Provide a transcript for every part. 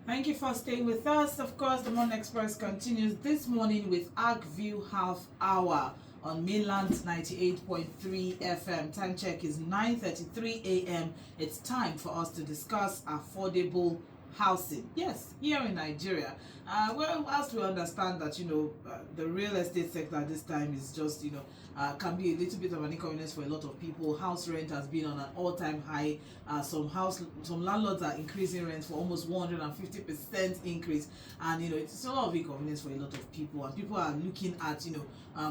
Thank you for staying with us. Of course, the Morning Express continues this morning with Arcview Half Hour on Mainland 98.3 FM. Time check is 9:33 a.m. It's time for us to discuss affordable housing. Yes, here in Nigeria. Well, as we understand that, the real estate sector this time is just, can be a little bit of an inconvenience for a lot of people. House rent has been on an all-time high. Some landlords are increasing rent for almost 150% increase, and it's a lot of inconvenience for a lot of people. And people are looking at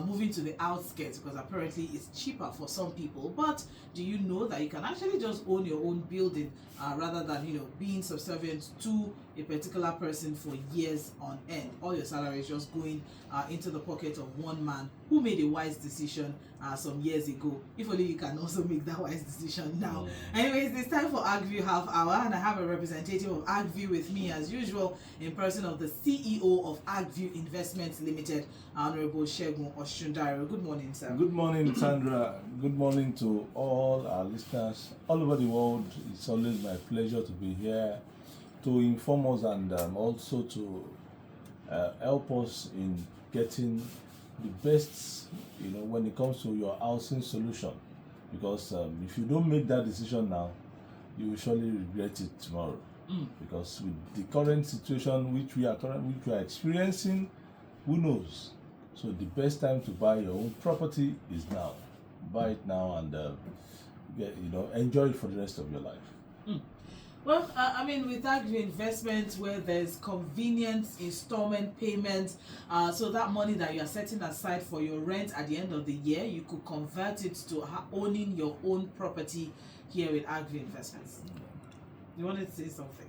moving to the outskirts because apparently it's cheaper for some people. But do you know that you can actually just own your own building rather than being subservient to a particular person for years on end? All your salary is just going into the pocket of one man who made a wise decision some years ago. If only you can also make that wise decision now. Anyways, it's time for Arcview Half Hour, and I have a representative of Arcview with me as usual, in person of the CEO of Arcview Investments Limited, Honorable Segun Oshundaro. Good morning, sir. Good morning, Sandra. Good morning to all our listeners all over the world. It's always my pleasure to be here to inform us and also to help us in getting the best, when it comes to your housing solution. Because if you don't make that decision now, you will surely regret it tomorrow. Because with the current situation which we are experiencing, who knows? So the best time to buy your own property is now. Buy it now and enjoy it for the rest of your life. Well, with Arcview Investments, where there's convenient installment payments, so that money that you are setting aside for your rent at the end of the year, you could convert it to owning your own property here with Arcview Investments. You wanted to say something?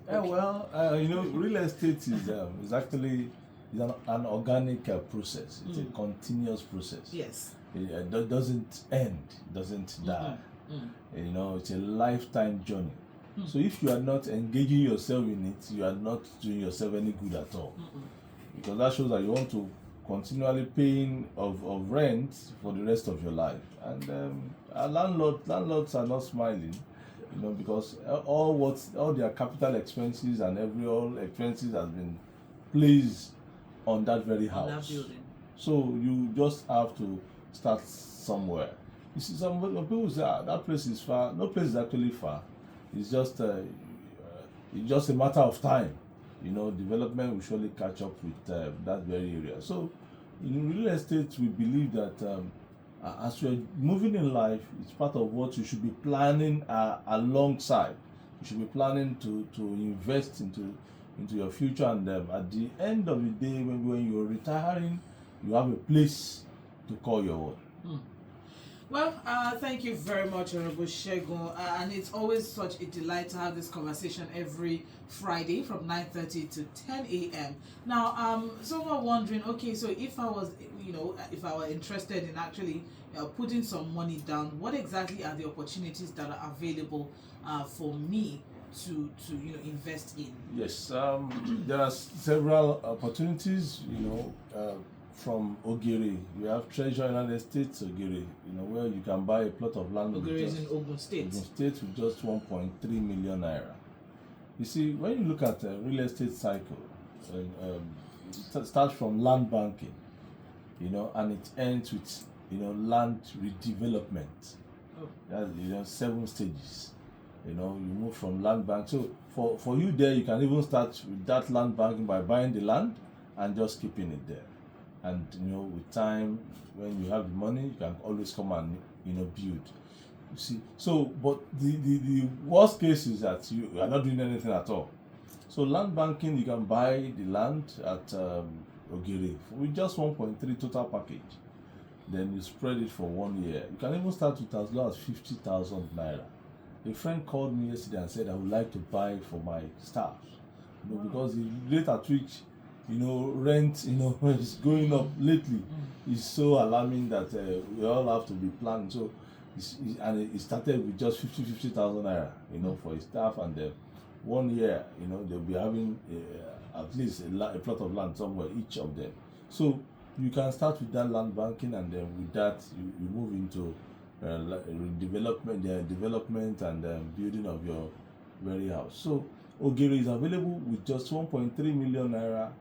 Real estate is actually an organic process. It's a continuous process. Yes. It doesn't end. It doesn't die. It's a lifetime journey. So if you are not engaging yourself in it, you are not doing yourself any good at all. Because that shows that you want to continually paying of rent for the rest of your life. And landlords are not smiling, because all their capital expenses and all expenses has been placed on that very house. On that building. So you just have to start somewhere. You see, some people say that place is far. No place is actually far. It's just a matter of time. Development will surely catch up with that very area. So in real estate, we believe that as you're moving in life, it's part of what you should be planning alongside. You should be planning to invest into your future, and at the end of the day, when you're retiring, you have a place to call your own. Well, thank you very much, Honorable Segun, and it's always such a delight to have this conversation every Friday from 9:30 to 10 a.m. Now, someone wondering, okay, so if I was interested in actually putting some money down, what exactly are the opportunities that are available for me to invest in? Yes, there are several opportunities. From Ogiri, we have Treasure United States Ogiri, where you can buy a plot of land. Ogiri is in Ogun State. Ogun State with just 1.3 million naira. You see, when you look at the real estate cycle, it starts from land banking, and it ends with land redevelopment. That's 7 stages. You move from land bank. So for you there, you can even start with that land banking by buying the land and just keeping it there. And with time, when you have the money, you can always come and build. You see, so but the worst case is that you are not doing anything at all. So land banking, you can buy the land at Ogiri with just 1.3 total package. Then you spread it for 1 year. You can even start with as low as 50,000 naira. A friend called me yesterday and said, I would like to buy for my staff, because the rate at which rent is going up lately is so alarming that we all have to be planning. So it started with just 50,000 naira for his staff, and 1 year they'll be having at least a plot of land somewhere, each of them. So you can start with that land banking, and then with that you move into development and building of your very house. So Ogere is available with just 1.3 million naira.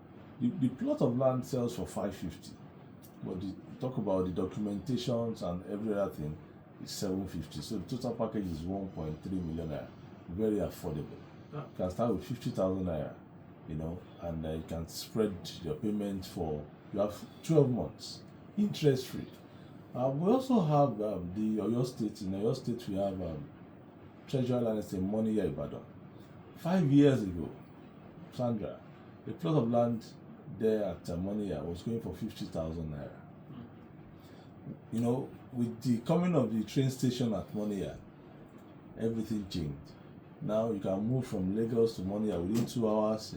The plot of land sells for 550, but talk about the documentations and every other thing is 750. So the total package is 1.3 million naira. Very affordable. You can start with 50,000 naira, and you can spread your payment for, you have 12 months, interest free. We also have the Oyo State. In Oyo State, we have Treasure Land Estate, Moniya, Ibadan. 5 years ago, Sandra, a plot of land there at Moniya was going for 50,000 naira. With the coming of the train station at Moniya, everything changed. Now you can move from Lagos to Moniya within 2 hours.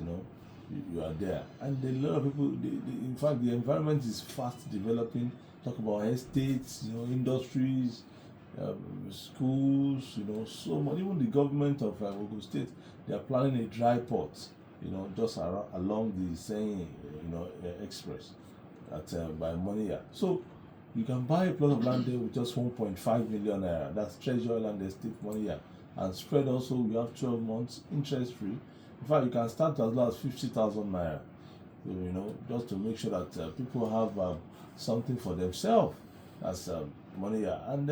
You are there, and a lot of people. In fact, the environment is fast developing. Talk about estates, industries, schools, so much. Even the government of Ogun State, they are planning a dry port, just along the same, express by Moniya. So you can buy a plot of land there with just 1.5 million naira. That's Treasure Land Estate, Moniya, and spread also. We have 12 months interest free. In fact, you can start as low as 50,000 naira. So, just to make sure that people have something for themselves as Moniya. And